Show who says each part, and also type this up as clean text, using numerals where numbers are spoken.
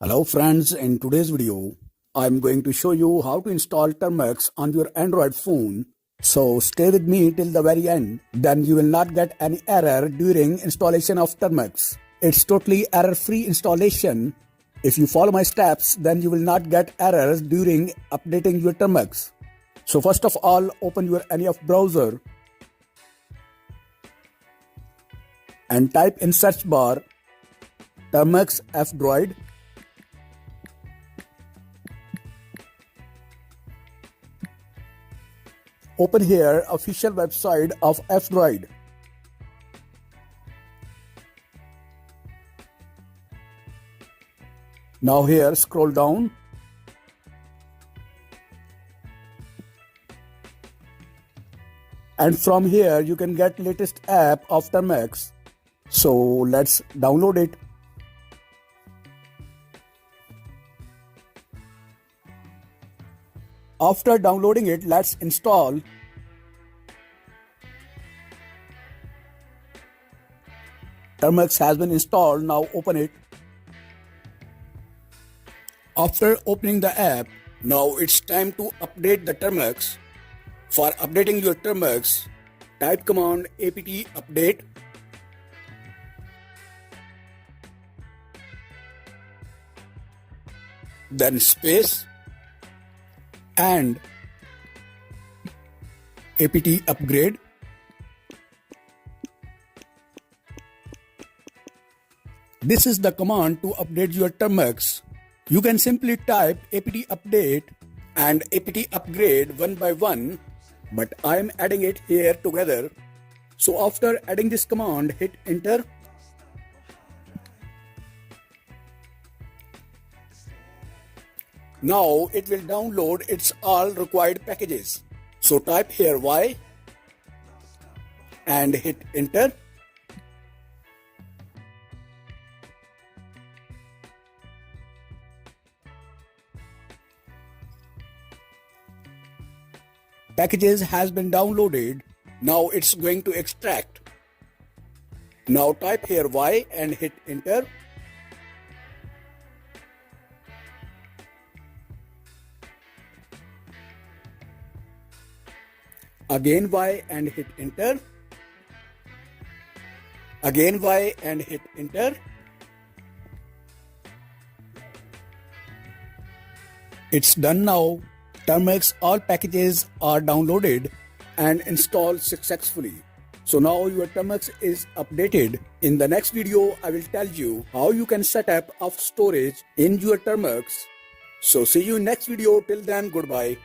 Speaker 1: Hello friends, in today's video, I'm going to show you how to install Termux on your Android phone. So stay with me till the very end, then you will not get any error during installation of Termux. It's totally error-free installation. If you follow my steps, then you will not get errors during updating your Termux. So first of all, open your NF browser and type in search bar Termux F-Droid. Open here official website of F-Droid. Now here scroll down. And from here you can get latest app of Termux. So let's download it. After downloading it, let's install. Termux has been installed. Now open it. After opening the app, now it's time to update the Termux. For updating your Termux, type command apt update. Then space and apt upgrade. This is the command to update your Termux. You can simply type apt update and apt upgrade one by one, but I am adding it here together. So after adding this command, hit enter. Now it will download its all required packages. So type here Y and hit enter. Packages has been downloaded. Now it's going to extract. Now type here Y and hit enter. Again Y and hit enter. Again Y and hit enter. It's done now. Termux all packages are downloaded and installed successfully. So now your Termux is updated. In the next video, I will tell you how you can set up of storage in your Termux. So see you in next video. Till then, goodbye.